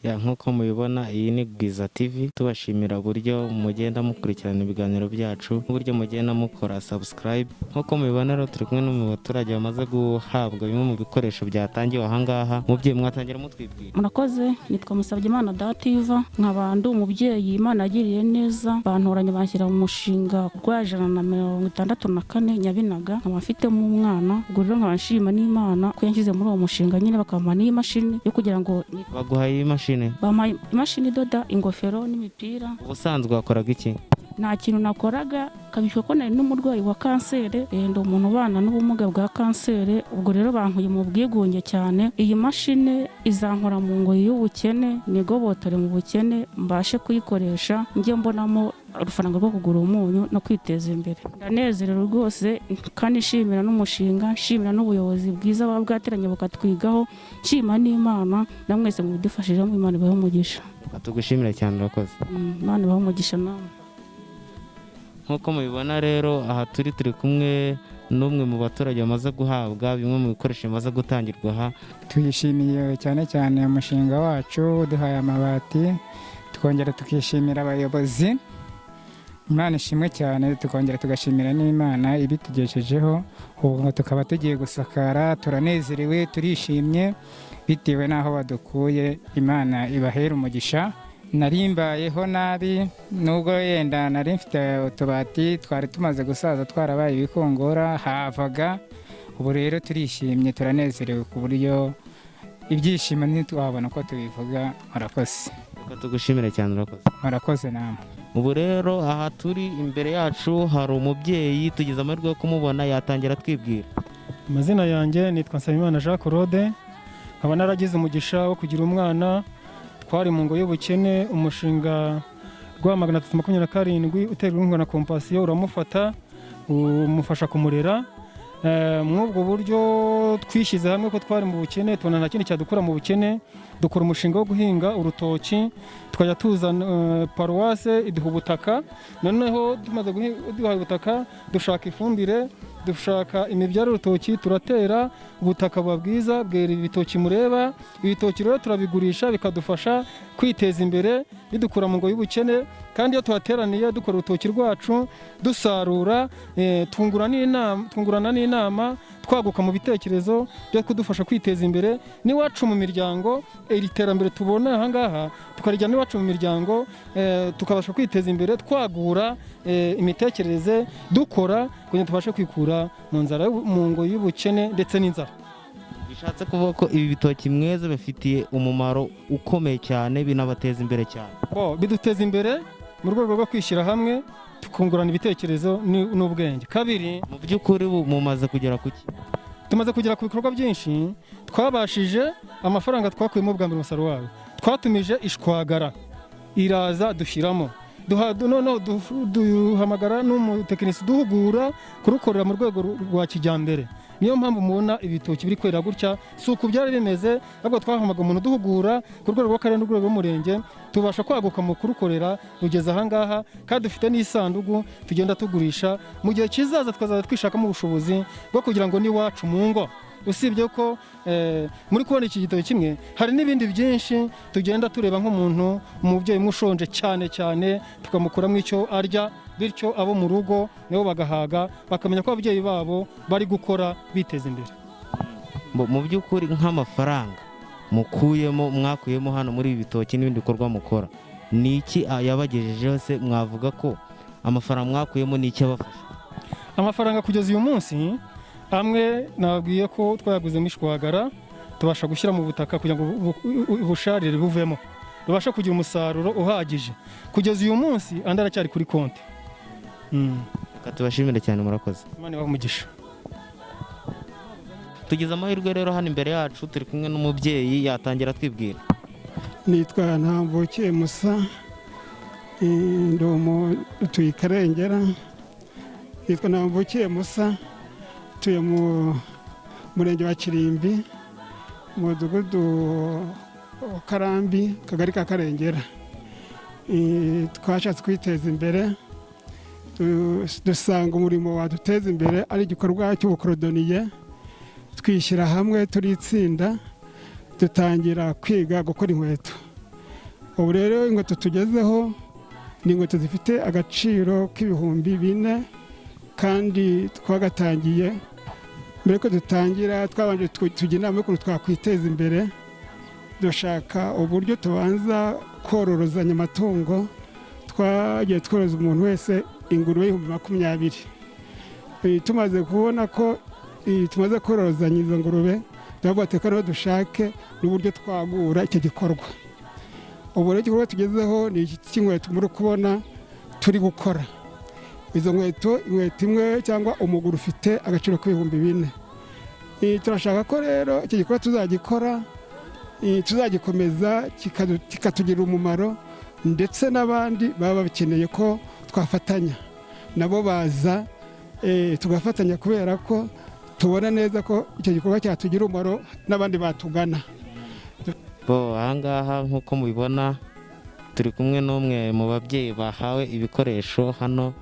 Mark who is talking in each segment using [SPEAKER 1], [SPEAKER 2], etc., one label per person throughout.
[SPEAKER 1] nk'uko mubibona iyi ni Bwiza TV, tubashimira uburyo mugenda mukurikirana ibiganiro byacu n'uburyo mugenda mukora subscribe. Nk'uko mubibona rero turi kumwe mu baturage bamaze guhabwa bimwe mu bikoresho byatangiwe ahangaha. Mubyeyi mwatangira mutwibwira.
[SPEAKER 2] Murakoze, nitwa Musabyimana Dativa, nkaba ndi umubyeyi Imana yagiriye neza, bantoranye banshyira mu mushinga rwa 164 Nyabinaga, nkaba mfitemo umwana. Ubwo rero nkaba nshima n'Imana ko yanshyize muri uwo mushinga, nyine bakampa n'imashini yo kugira ngo
[SPEAKER 1] baguhaye imashini.
[SPEAKER 2] Bampaye imashini idoda ingofero n'imipira.
[SPEAKER 1] Ubusanzwe wakoraga iki?
[SPEAKER 2] Nta kintu nakoraga, kabishwe ko nari n'umurwayi wa kanseri, ndi umuntu ubana n'ubumuga bwa kanseri. Ubwo rero bankuye mu bwigunge cyane. Iyi mashini izankora mu ngoyi y'ubukene, nigobotore mu bukene, mbashe kuyikoresha njye mbonamo urufaranga rwo kugura umunyu no kwiteza imbere. Ndanezerewe rwose kandi nshimira n'umushinga, nshimira n'ubuyobozi bwiza baba bwateranye bukatwigaho, nshima n'Imana na mwese mu bidufashijemo. Imana ibahe umugisha.
[SPEAKER 1] Tugushimira cyane, urakoze.
[SPEAKER 2] Imana ibahe umugisha nawe.
[SPEAKER 1] Nk'uko mubibona rero aha turi kumwe n'umwe mu baturage bamaze guhabwa bimwe mu bikoresho bimaze gutangirwa aha.
[SPEAKER 3] Tuyishimiye cyane cyane umushinga wacu, duhaye amabati, tukongera tukishimira abayobozi. Imana ishimwe cyane, tukongera tugashimira n'Imana ibitugejejeho. Ubu tukaba tugiye gusakara, turanezerewe, turishimye bitewe n'aho badukuye. Imana ibahera umugisha. Narimbayeho nabi, nubwo yenda nari mfite utubati twari tumaze gusaza twarabaye ibikongora havaga. Ubu rero turishimye, turanezerewe ku buryo ibyishimo ntitwabona ko tubivuga. Murakoze.
[SPEAKER 1] Tugushimira cyane, urakoze.
[SPEAKER 3] Murakoze namwe.
[SPEAKER 1] Ubu rero aha turi imbere yacu hari umubyeyi tugize amahirwe yo kumubona, yatangira twibwira.
[SPEAKER 4] Amazina yanjye nitwa Nsabimana Jean Claude, nkaba naragize umugisha wo kugira umwana. Twari mu ngo y'ubukene, umushinga rwa 327 uterwa inkunga na Compassion uramufata umufasha kumurera. Mw'ubwo buryo twishyize hamwe ko twari mu bukene, tubona nta kindi cyadukura mu bukene, dukora umushinga wo guhinga urutoki. Twajya tuzana paruwase iduha ubutaka, noneho tumaze guha ubutaka dushaka ifumbire, dushaka imibyaro y'urutoki, turatera. Ubutaka buba bwiza, bwera ibitoki mureba. Ibitoki rero turabigurisha bikadufasha kwiteza imbere, bidukura mu ngo y'ubukene. Kandi iyo tuhateraniye dukora urutoki rwacu, dusarura, tungurana n'inama, twaguka mu bitekerezo byo kudufasha kwiteza imbere n'iwacu mu miryango. Iri terambere tubona ahangaha tukarijya n'iwacu mu miryango, tukabasha kwiteza imbere, twagura imitekerereze, dukora kugira tubashe kwikura mu nzara, mu ngo y'ubukene ndetse n'inzara.
[SPEAKER 1] Bishatse kuvuga ko ibi bitoki mweze bifitiye umumaro ukomeye cyane, binabateza imbere cyane.
[SPEAKER 4] Biduteza imbere mu rwego rwo kwishyira hamwe, tukungurana ibitekerezo n'ubwenge. Kabiri,
[SPEAKER 1] mu by'ukuri mumaze kugera kuki?
[SPEAKER 4] Tumaze kugera ku bikorwa byinshi. Twabashije amafaranga twakuyemo bwa mbere umusaruro wawe, twatumije ishwagara iraza dushyiramo, duhamagara n'umutekinisi duhugura kurukorera mu rwego rwa kijyambere. Niyo mpamvu mubona ibitoki biri kwera gutya. Si uku byari bimeze, ahubwo twahamaga umuntu duhugura ku rwego rw'akarere n'urwego rw'umurenge, tubasha kwaguka mu kurukorera rugeza ahangaha. Kandi dufite n'isanduku tugenda tugurisha. Mu gihe kizaza twazaza twishakamo ubushobozi bwo kugira ngo n'iwacu mu ngo, usibye ko muri kubona iki gitoki kimwe, hari n'ibindi byinshi tugenda tureba nk'umuntu, umubyeyi mushonje cyane cyane, tukamukuramo icyo arya, bityo abo mu rugo nabo bagahaga, bakamenya ko ababyeyi babo bari gukora biteza imbere.
[SPEAKER 1] Mu by'ukuri nk'amafaranga mwakuyemo hano muri ibi bitoki n'ibindi bikorwa mukora, ni iki yabagejejeho? Se mwavuga ko amafaranga mwakuyemo ni iki abafasha?
[SPEAKER 4] Amafaranga kugeza uyu munsi amwe nababwiye ko twayaguzemo ishwagara, tubasha gushyira mu butaka kugira ngo ubusharire buvemo, rubasha kugira umusaruro uhagije. Kugeza uyu munsi andi aracyari kuri konti.
[SPEAKER 1] Tubashimire cyane, murakoze.
[SPEAKER 4] Imana ibahe umugisha.
[SPEAKER 1] Tugize amahirwe rero hano imbere yacu turi kumwe n'umubyeyi, yatangira twibwira.
[SPEAKER 5] Nitwa Ntamvukiye Musa, tuye i Karengera. Nitwa Ntamvukiye Musa, tuye mu murenge wa Kirimbi, umudugudu wa Karambi, akagari ka Karengera. Twashatse kwiteza imbere, dusanga umurimo waduteza imbere ari igikorwa cy'ubukorodoniye. Twishyira hamwe, turitsinda, dutangira kwiga gukora inkweto. ubu rero inkweto tugezeho ni inkweto zifite agaciro k'ibihumbi 4 kandi twagatangiye mbere ko dutangira twabanje tugira inama y'ukuntu twakwiteza imbere dushaka uburyo tubanza kororozanya amatungo twagiye tworoza umuntu wese ingurube y'ibihumbi 20. Tumaze kubona ko tumaze kororozanya izo ngurube turavuga ati rero dushake n'uburyo twagura icyo gikorwa. Ubu rero igikorwa tugezeho ni iki cy'inkweto muri kubona turi gukora. Izo nkweto imwe cyangwa umuguru ufite agaciro k'ibihumbi 4. Turashaka ko rero icyo gikorwa tuzagikora tuzagikomeza kikatugirira umumaro ndetse n'abandi baba bakeneye ko twafatanya nabo baza tugafatanya kubera ko tubona neza ko icyo gikorwa cyatugira umumaro n'abandi batugana.
[SPEAKER 1] Ahangaha nk'uko mubibona turi kumwe n'umwe mu babyeyi bahawe ibikoresho hano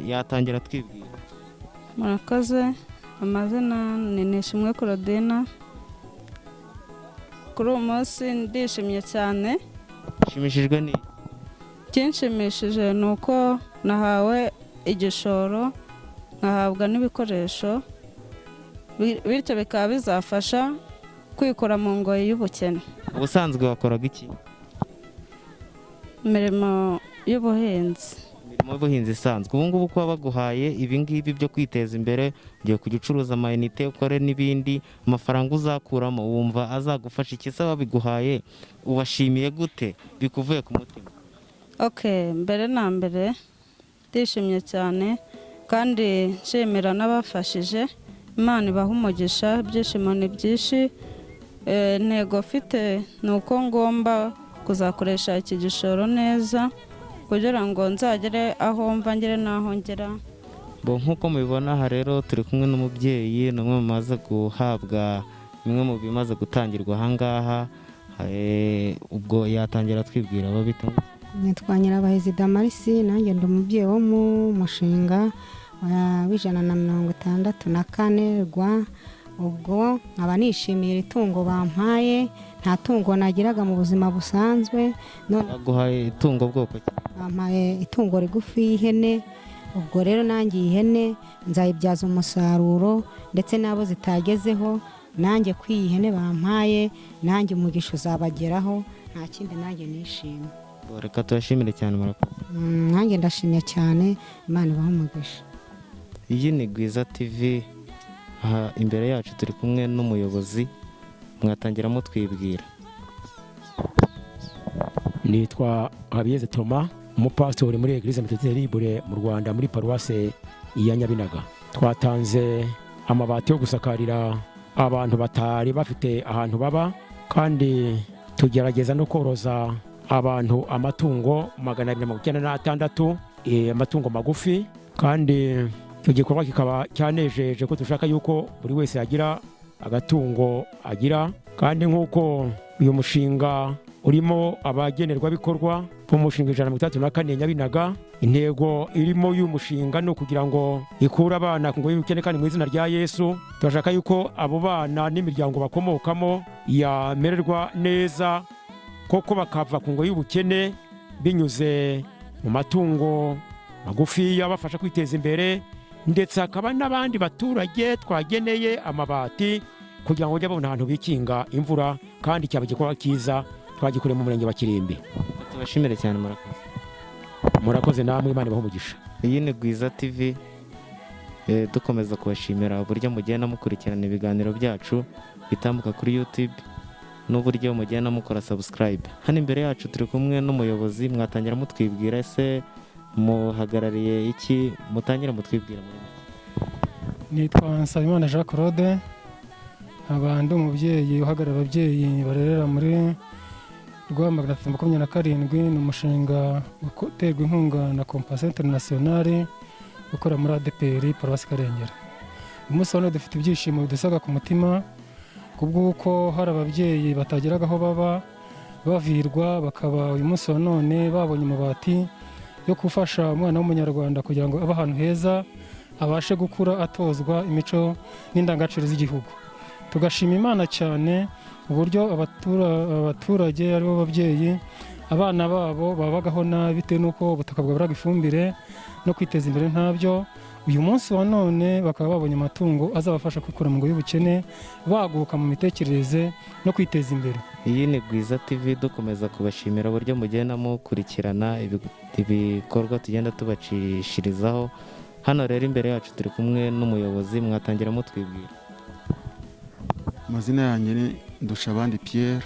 [SPEAKER 1] yatangira twibwira.
[SPEAKER 6] Murakoze, amazina ni Nishimwe Claudine. Kuri uyu munsi ndishimye cyane.
[SPEAKER 1] Ushimishijwe ni?
[SPEAKER 6] Kinshimishije ni uko nahawe igishoro nkahabwa n'ibikoresho bityo bikaba bizafasha kwikura mu ngoyi y'ubukene.
[SPEAKER 1] Ubusanzwe wakoraga iki?
[SPEAKER 6] Imirimo y'ubuhinzi.
[SPEAKER 1] Imirimo y'ubuhinzi isanzwe. Ubu ngubu kuba baguhaye ibi ngibi byo kwiteza imbere, ugiye kujya ucuruza amayinite ukore n'ibindi, amafaranga uzakuramo wumva azagufasha iki? Se babiguhaye ubashimiye gute bikuvuye ku mutima?
[SPEAKER 6] Mbere na mbere ndishimye cyane kandi nshimira n'abafashije. Imana ibaha umugisha, ibyishimo ni byinshi. Intego mfite ni uko ngomba kuzakoresha iki gishoro neza kugira ngo nzagere aho mva ngere n'aho ngera.
[SPEAKER 1] Nk'uko mubibona aha rero turi kumwe n'umubyeyi, ni umwe mu maze guhabwa bimwe mu bimaze gutangirwa ahangaha. Ubwo yatangira twibwira abo bita.
[SPEAKER 7] Nitwa Nyirabahizi Damarisi, nanjye ndi umubyeyi wo mu mushinga wa 164 rwa. Ubwo nkaba nishimiye iri tungo bampaye, nta tungo nagiraga mu buzima busanzwe.
[SPEAKER 1] Baguhaye itungo bwoko ki?
[SPEAKER 7] Bampaye itungo rigufi y'ihene. Ubwo rero nanjye ihene nzayibyaza umusaruro ndetse n'abo zitagezeho nanjye kwiyi ihene bampaye nanjye umugisha uzabageraho, nta kindi nanjye nishimye.
[SPEAKER 1] Reka tubashimire cyane, murakoze.
[SPEAKER 7] Nanjye ndashimye cyane, Imana ibahe umugisha.
[SPEAKER 1] Iyi ni Gwiza TV. Aha imbere yacu turi kumwe n'umuyobozi, mwatangira mutwibwira.
[SPEAKER 8] Nitwa Habiyeze Thomas, umupastori muri Eglise Methodiste Libre mu Rwanda muri paruwase ya Nyabinaga. Twatanze amabati yo gusakarira abantu batari bafite ahantu baba, kandi tugerageza no koroza abantu amatungo 296, amatungo magufi, kandi icyo gikorwa kikaba cyanejeje ko dushaka yuko buri wese yagira agatungo agira. Kandi nk'uko uyu mushinga urimo abagenerwabikorwa b'umushinga 164 Nyabinaga, intego irimo y'uyu mushinga no kugira ngo ikure abana ku ngoyi y'ubukene, kandi mu izina rya Yesu turashaka yuko abo bana n'imiryango bakomokamo yamererwa neza, koko bakava ku ngoyi y'ubukene binyuze mu matungo magufi yabafasha kwiteza imbere. Ndetse hakaba n'abandi baturage twageneye amabati kugira ngo bajye babona ahantu bikinga imvura, kandi cyaba gikorwa kiza twagikoreye mu murenge wa Kirimbi.
[SPEAKER 1] Tubashimire cyane, murakoze.
[SPEAKER 8] Murakoze namwe, Imana ibahe umugisha.
[SPEAKER 1] Iyi ni Gwiza TV, dukomeza kubashimira uburyo mugenda mukurikirana ibiganiro byacu bitambuka kuri YouTube n'uburyo mugenda mukora subscribe. Hano imbere yacu turi kumwe n'umuyobozi, mwatangira mutwibwira se muhagarariye iki? Mutangira mutwibwira muri make.
[SPEAKER 4] Nitwa Nsabimana Jean Claude, abandi umubyeyi uhagarara ababyeyi barerera muri Rwamagana 37. Ni umushinga uterwa inkunga na Compassion International ukora muri ADPR Paruwasi Karengera. Uyu munsi hano dufite ibyishimo bidusaga ku mutima kubw'uko hari ababyeyi batageraga aho baba bavirwa, bakaba uyu munsi wa none babonye amabati yo gufasha umwana w'umunyarwanda kugira ngo abe ahantu heza, abashe gukura atozwa imico n'indangagaciro z'igihugu. Tugashima Imana cyane uburyo abaturage aribo babyeyi abana babo babagaho nabi bitewe n'uko ubutaka bwaburaga ifumbire no kwiteza imbere ntabyo. Uyu munsi wa none bakaba babonye amatungo azabafasha kwikura mu ngo y'ubukene, baguka mu mitekerereze no kwiteza imbere.
[SPEAKER 1] Iyi ni Gwiza TV, dukomeza kubashimira uburyo mugenda mukurikirana ibikorwa tugenda tubacishirizaho. Hano rero imbere yacu turi kumwe n'umuyobozi, mwatangira mutwibwira.
[SPEAKER 9] Amazina yanjye ni Ndushabandi Pierre,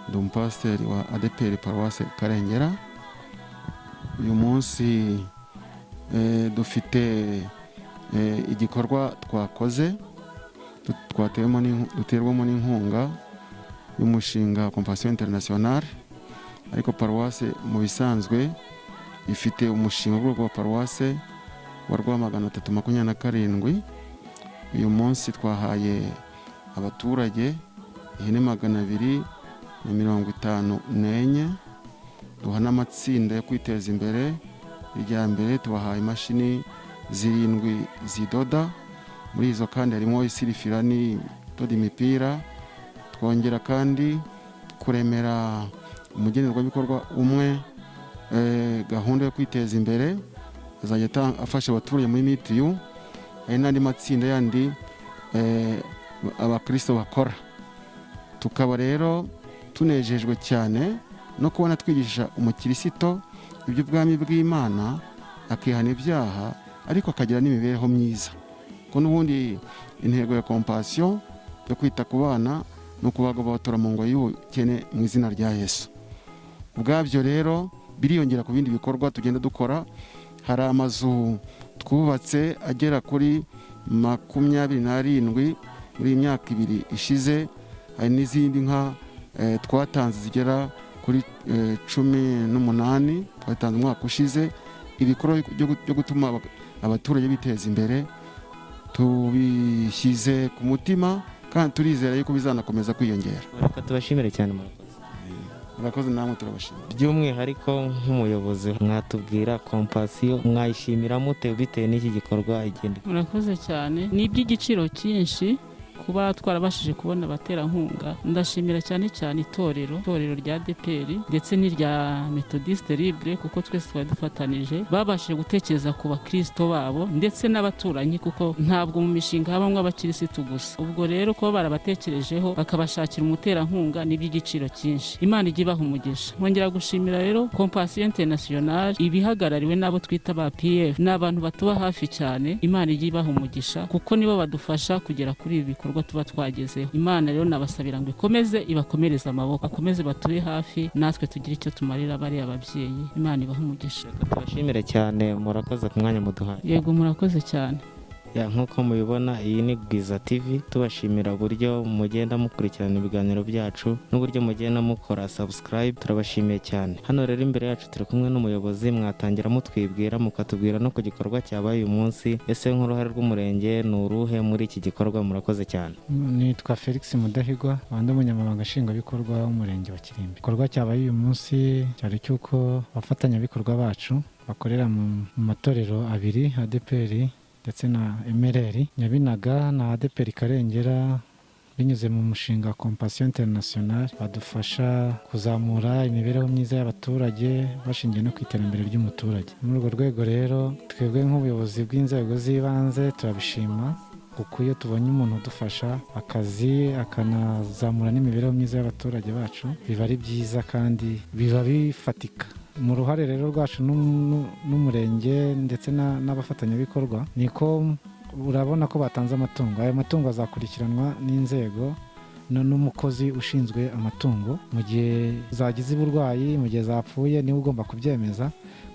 [SPEAKER 9] ndi umupasiteri wa ADEPR Paruwase Karengera. Uyu munsi dufite igikorwa twakoze, duterwamo n'inkunga y'umushinga Compassion Internationale, ariko paruwase mu bisanzwe ifite umushinga w'urwego rwa paruwase wa Rwamagana 327. Uyu munsi twahaye abaturage ihene 254, duha n'amatsinda yo kwiteza imbere. Irya mbere tubahaye imashini 7 zidoda, muri izo kandi harimo isirifirani doda imipira. Twongera kandi kuremera umugenerwabikorwa umwe gahunda yo kwiteza imbere, azajya afasha abaturage muri mitiyu. Hari n'andi matsinda yandi abakristo bakora. Tukaba rero tunejejwe cyane no kubona twigisha umukirisito iby'ubwami bw'Imana, akihana ibyaha ariko akagira n'imibereho myiza. Ko n'ubundi intego ya Compassion yo kwita ku bana no kubagobotora mu ngo y'ubukene mu izina rya Yesu. Ubwabyo rero biriyongera ku bindi bikorwa tugenda dukora. Hari amazu twubatse agera kuri 27 muri imyaka 2 ishize. Hari n'izindi nka twatanze zigera kuri 18 twatanze umwaka ushize. Ibikorwa byo gutuma abaturage biteza imbere tubishyize ku mutima, kandi turizera yuko bizanakomeza kwiyongera.
[SPEAKER 1] Reka tubashimire cyane,
[SPEAKER 9] murakoze. Namwe turabashimira.
[SPEAKER 1] By'umwihariko nk'umuyobozi, mwatubwira Compassion mwayishimira mute bitewe n'iki gikorwa igenda?
[SPEAKER 2] murakoze cyane. Ni iby'igiciro cyinshi kuba twarabashije kubona abaterankunga. Ndashimira cyane itorero rya ADEPR ndetse n'irya Methodiste Libre, kuko twese twari dufatanije, babashije gutekereza ku bakristo babo ndetse n'abaturanyi, kuko ntabwo mu mishinga habamo abakirisitu gusa. Ubwo rero kuba barabatekerejeho bakabashakira umuterankunga ni iby'igiciro cyinshi. Imana ijye ibaha umugisha. Nkongera gushimira rero Compassion Internationale ibihagarariwe n'abo twita ba PF, n'abantu batuba hafi cyane. Imana ijye ibaha umugisha, kuko nibo badufasha kugera kuri ibi bikorwa tuba twagezeho. Imana rero nabasabira ngo ikomeze ibakomereze amaboko, akomeze batuye hafi, natwe tugire icyo tumarira bari ababyeyi. Imana ibaha umugisha.
[SPEAKER 1] Tubashimire cyane, murakoze ku mwanya muduhaye.
[SPEAKER 2] Yego, murakoze cyane.
[SPEAKER 1] Nk'uko mubibona, iyi ni Gwiza TV, tubashimira uburyo mugenda mukurikirana ibiganiro byacu n'uburyo mugenda mukora subscribe. Turabashimiye cyane. Hano rero imbere yacu turi kumwe n'umuyobozi, mwatangira mutwibwira, mukatubwira no ku gikorwa cyabaye uyu munsi. Ese nk'uruhare rw'umurenge ni uruhe muri iki gikorwa? Murakoze cyane.
[SPEAKER 3] Nitwa Felix Mudahigwa, wandi umunyamabanga nshingwabikorwa w'umurenge wa Kirimbi. Igikorwa cyabaye uyu munsi cyari cy'uko abafatanyabikorwa bacu bakorera mu matorero abiri, ADEPR ndetse na MRR Nyabinaga na ADEPR Karengera, binyuze mu mushinga Compassion Internationale, badufasha kuzamura imibereho myiza y'abaturage bashingiye no ku iterambere ry'umuturage. Muri urwo rwego rero twebwe nk'ubuyobozi bw'inzego z'ibanze turabishima, kuko iyo tubonye umuntu udufasha akazi akanazamura n'imibereho myiza y'abaturage bacu, biba ari byiza kandi biba bifatika. Mu ruhare rero rwacu n'umurenge ndetse n'abafatanyabikorwa, niko urabona ko batanze amatungo. Ayo matungo azakurikiranwa n'inzego n'umukozi ushinzwe amatungo. Mu gihe zagize uburwayi, mu gihe zapfuye, niwe ugomba kubyemeza,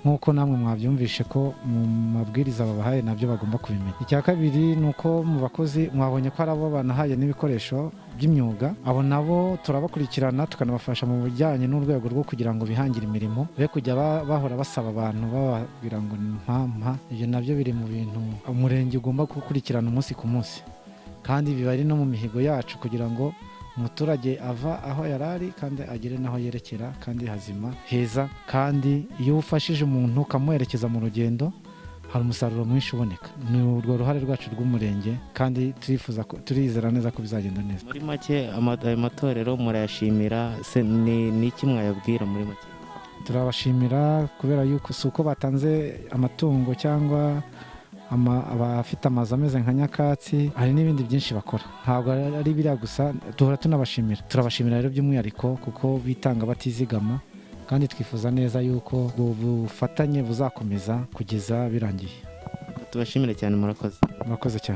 [SPEAKER 3] nk'uko namwe mwabyumvishe ko mu mabwiriza babahaye nabyo bagomba kubimenya. Icya kabiri ni uko mu bakozi mwabonye ko ari abo banahaye n'ibikoresho by'imyuga. Abo nabo turabakurikirana tukanabafasha mu bijyanye n'urwego rwo kugira ngo bihangire imirimo, be kujya bahora basaba abantu bababwira ngo mpa. Ibyo nabyo biri mu bintu umurenge ugomba gukurikirana umunsi ku munsi, kandi biba ari no mu mihigo yacu kugira ngo umuturage ava aho yari ari kandi agere n'aho yerekera kandi hazima heza. Kandi iyo ufashije umuntu ukamuherekeza mu rugendo,
[SPEAKER 10] hari umusaruro mwinshi uboneka. Ni urwo ruhare rwacu rw'umurenge kandi turizera neza ko bizagenda neza.
[SPEAKER 1] Muri make ayo matorero murayashimira, ni iki mwayabwira muri make?
[SPEAKER 10] Turabashimira kubera yuko si uko batanze amatungo cyangwa abafite amazu ameze nka nyakatsi, hari n'ibindi byinshi bakora, ntabwo ari biriya gusa, duhora tunabashimira. Turabashimira rero by'umwihariko kuko bitanga batizigama, kandi twifuza neza yuko ubufatanye buzakomeza kugeza birangiye.
[SPEAKER 1] Tubashimire cyane, murakoze.
[SPEAKER 10] Murakoze cyane.